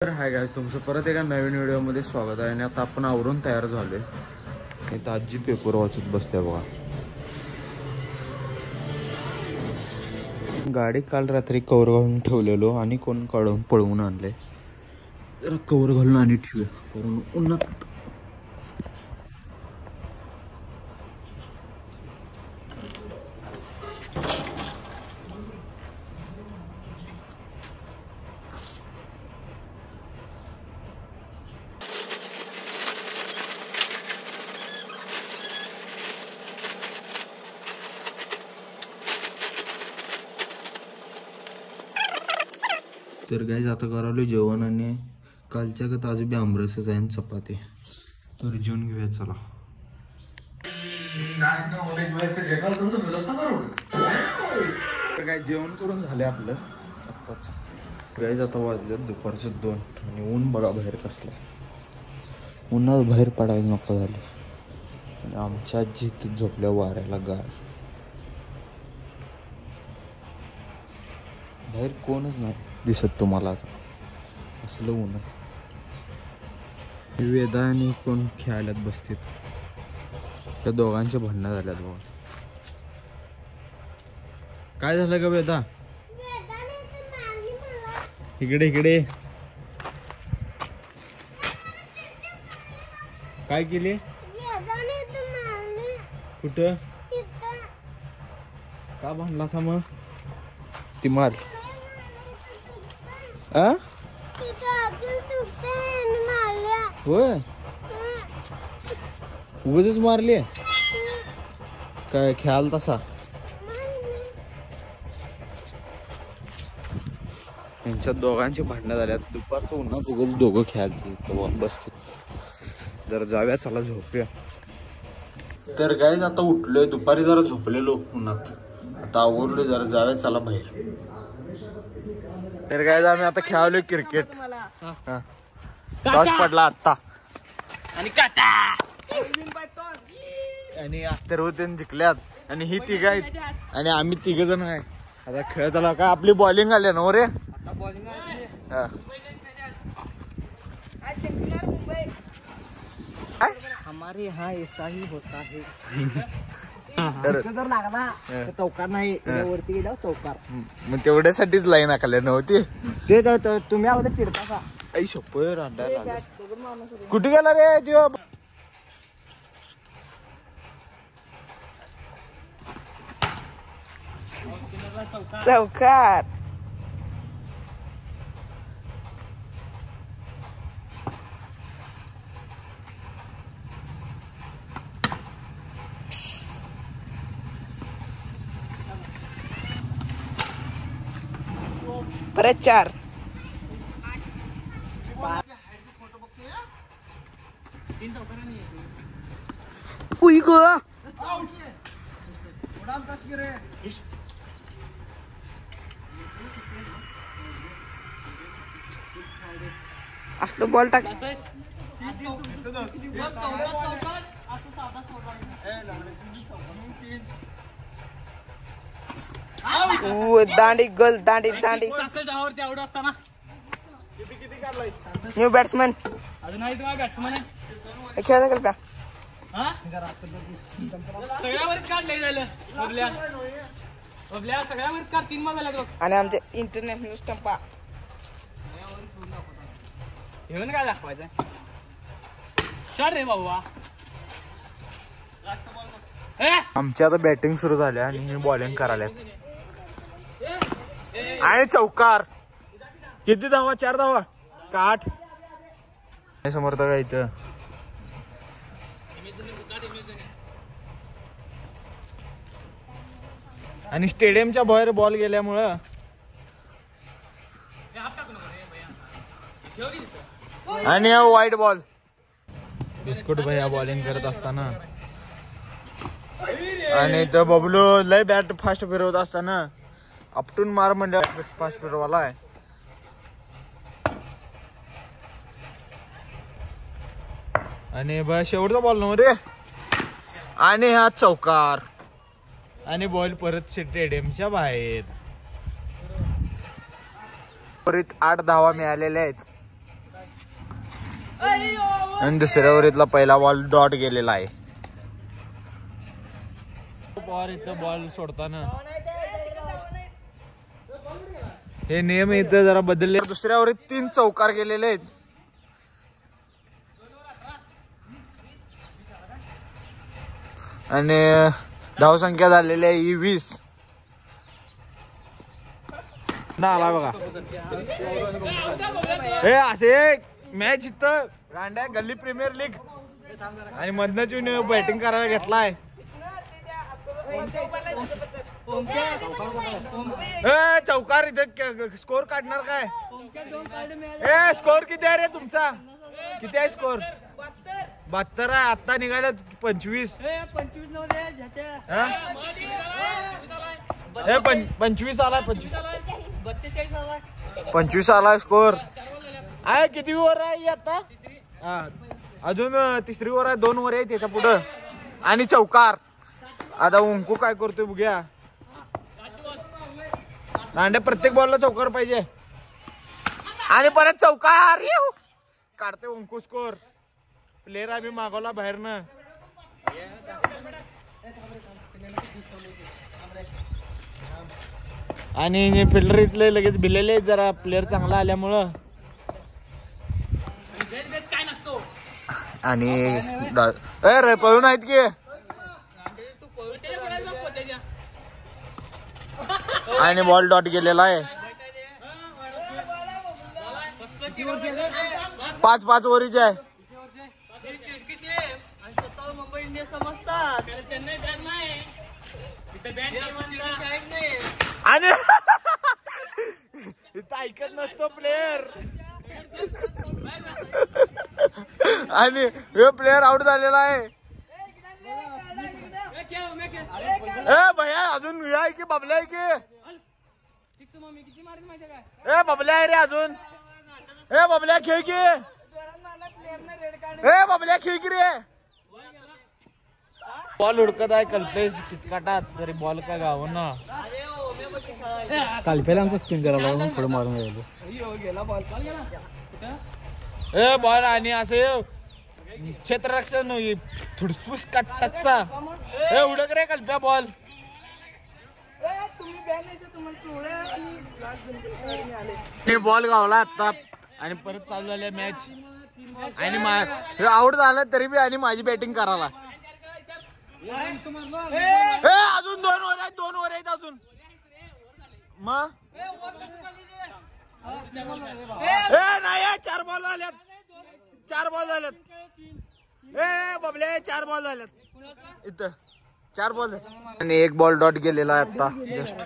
तर hi guys, तुमचं परत एका नवीन व्हिडिओमध्ये स्वागत आहे. आणि आता आपण आवरून तयार झालोय. इथं आजी पेपर वाचत बसल्या बघा. गाडी काल रात्री कवर घालून ठेवलेलो आणि कोण काढून पळवून आणले. जरा कवर घालून आणि ठेवूया करून उन्हात. तर गाईज आता करालो जेवण आणि कालच्या गत आज बी आमरसच आहे आणि चपाती. तर जेवण घेऊया चला. तर काय जेवण करून झाले आपलं आत्ताच. गाईज आता वाजले दुपारचे 2 आणि ऊन बघा बाहेर कसलं. उन्हात बाहेर पडायला नको झाले. आणि आमच्या आजी इथं झोपल्या वाऱ्याला गार. बाहेर कोणच नाही दिसत तुम्हाला आता असलं ऊन. वेदा आणि कोण खेळायलात बसतील. त्या दोघांचे भांडणं झाल्यात बघा. काय झालं ग वेदा? इकडे इकडे काय केली? कुठं? का भांडला सा मग? ती मार. होय, उगाचच मारली काय? खेळाल तसा यांच्या दोघांची भांडणं झाल्यात. दुपारचं उन्हात उगाच दोघं खेळायला बसते. जरा जाऊया चला झोपूया. तर गाईज आता उठलोय. दुपारी जरा झोपलेलो उन्हात. आता आवरलोय जरा जाऊया चला बाहेर. तर गाईज आम्ही आता खेळालोय क्रिकेट. टॉस पडला आता आणि अत्तरवतीन जिंकल्यात. आणि ही तिघ आहेत आणि आम्ही तिघ जण आहे. आता खेळत आला का आपली बॉलिंग आली ना रे. हमारे यहाँ ऐसा ही होता है. जर लागला तर चौकार नाही, वरती गेल्यावर चौकार. मग तेवढ्यासाठीच लाईन आखल्या नव्हती. ते तुम्ही अगोदर चिडता. आई शप्पर कुठे गेला रे देव? चौकार. परत 4. उई ग असलं बॉल टाक. दांडी गल दांडी दांडी. न्यू बॅट्समॅन खेळा कल्प्या. आणि आमचे इंटरनॅशनल स्टंपा घेऊन काय दाखवायचं रे बाबा. आमची आता बॅटिंग सुरू झाली आणि मी बॉलिंग करायला. आणि चौकार. किती धावा? 4 धावा का 8? समर्थ का इथं. आणि स्टेडियमच्या बाहेर बॉल गेल्यामुळं आणि वाईट बॉल. बिस्कुट भैया बॉलिंग करत असताना आणि तो बबलू लय बॅट फास्ट फिरवत असताना आपटून मार म्हणजे फास्ट फिरवाला आहे. आणि बस शेवटचा बॉल नव्ह रे. आणि हा चौकार. आणि बॉल परत स्टेडियमच्या बाहेर. परत 8 धावा मिळालेल्या आहेत. आणि दुसऱ्या ओव्हरीतला पहिला बॉल डॉट गेलेला आहे. इथं बॉल सोडताना हे नियम इथं जरा बदलले. दुसऱ्या ओव्हरीत 3 चौकार गेलेले आहेत. आणि धावसंख्या झालेली आहे 20. आला बघा हे असे मॅच इथं रांड्या गल्ली प्रीमियर लीग आणि मधनच येऊन बॅटिंग करायला घेतलाय. चौकार इथे स्कोर काढणार काय? स्कोर किती आहे रे तुमचा? किती आहे स्कोर? 72 आहे. आता निघाले 25. 25 आलाय. 25 आलाय स्कोर आहे. किती ओव्हर आहे आता? अजून तिसरी ओव्हर आहे. 2 ओव्हर आहे त्याच्या पुढं आणि चौकार. आता उंकू काय करतोय बघूया. नांडे प्रत्येक बॉलला चौकार पाहिजे आणि परत चौकार काढते उंकू. स्कोर प्लेअर आम्ही मागवला बाहेरनं. आणि फिल्डर इथले लगेच भिलेले जरा प्लेअर चांगला आल्यामुळं. आणि रे पळून आहेत की आणि बॉल डॉट गेलेला आहे. 5 ओव्हरीचे आहे. आणि इथं ऐकत नसतो प्लेअर आणि हे प्लेअर आउट झालेला आहे. भैया अजून आहे की बबल्या आहे की? बबल्या आहे रे अजून. बबल्या खेळ की. बबल्या खेळ की रे. बॉल हुडकत आहे कल्पेश किचकाटात तरी बॉल का गाव ना. कालपेला आमचा स्पिन करायला पुढे मारून गेलो. बॉल आणि असे क्षेत्ररक्षण थुडफुस काटाचा उडक रे कल्प्या बॉल. बॉल गावला आता आणि परत चालू झाली मॅच. आणि आउट झाला तरी बी आणि माझी बॅटिंग करायला. अजून 2 ओव्हर आहेत. 2 ओव्हर आहेत अजून. मग नाही 4 बॉल झाल्यात. 4 बॉल झाल्यात. बबले 4 बॉल झाल्यात इथं. 4 बॉल आणि 1 बॉल डॉट गेलेला आहे आता जस्ट.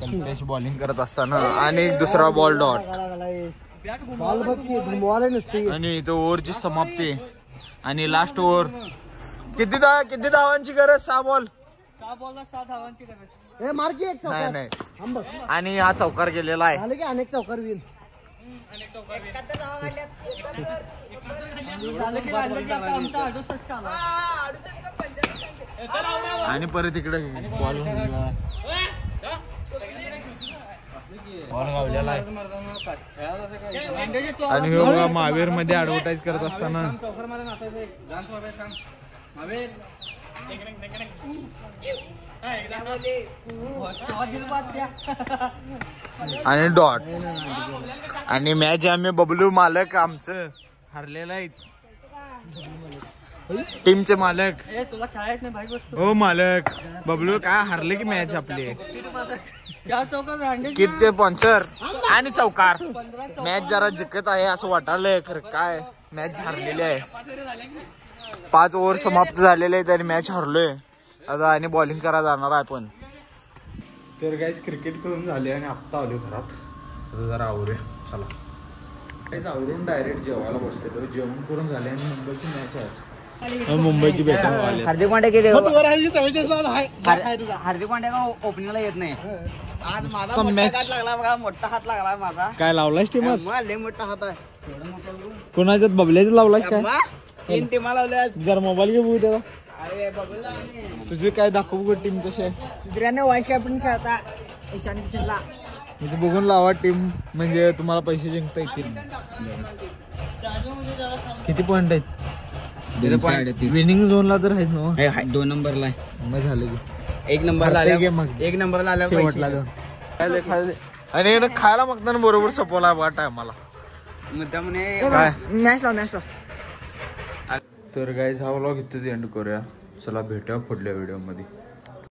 कल्पेश बॉलिंग करत असताना आणि दुसरा बॉल डॉट. आणि इथं ओव्हरची समाप्ती आणि लास्ट ओव्हर. किती धावांची गरज? 6 बॉल. 6 बॉलला 6 धावांची गरज. नाही आणि हा चौकार गेलेला आहे. अनेक चौकार होईल. आणि परत इकडे बॉल गावलेला आहे. आणि महावीर मध्ये ऍडव्हर्टाईज करत असताना आणि डॉट. आणि मॅच आम्ही बबलू मालक आमचं हरलेला आहे. टीमचे मालक. हो मालक बबलू काय हरले की मॅच आपली. किटचे स्पॉन्सर आणि चौकार. मॅच जरा जिंकत आहे असं वाटायलंय खरं काय मॅच हरलेली आहे. 5 ओव्हर समाप्त झालेले आहेत आणि मॅच हरलोय. आता आणि बॉलिंग करायला जाणार आहे आपण. तर गाईज क्रिकेट करून झाले आणि आत्ता आलो घरात. आता जरा आवरूया चला. काहीच आवरून डायरेक्ट जेवायला बसलेलो. जेवण करून झाले आणि मुंबईची मॅच आहे. मुंबईची बॅटिंग आली. हार्दिक पांड्या हार्दिक पांड्या का ओपनिंगला येत नाही. आज माझा मॅच लागला बघा. मोठा हात लागला माझा. काय लावलास टीमच? लय मोठा हात आहे. कोणाच्यात बबल्याच्यात लावलास काय? 3 टीमा लावल्या. जरा मोबाईल घे बघू त्याला. अरे बघूला तुझी काय दाखवू टीम कशी आहे? दुसऱ्याने वाईस कॅप्टन खेळता ईशान किशनला. म्हणजे बघून लावा टीम, म्हणजे तुम्हाला पैसे जिंकता येतील. किती पॉइंट आहेत? विनिंग झोनला तर आहेच ना. 2 नंबरला मग झालं की एक नंबरला हरते आल्या game मग. एक नंबरला आल्या शेवटला जाऊन आणि यानं खायला मागताना बरोबर सपवला बघा टायमाला. मुद्दा म्हणे काय मॅच लाव. तर गाईज हा व्लॉग इथेच एंड करूया. चला भेटूया पुढल्या व्हिडिओ मध्ये.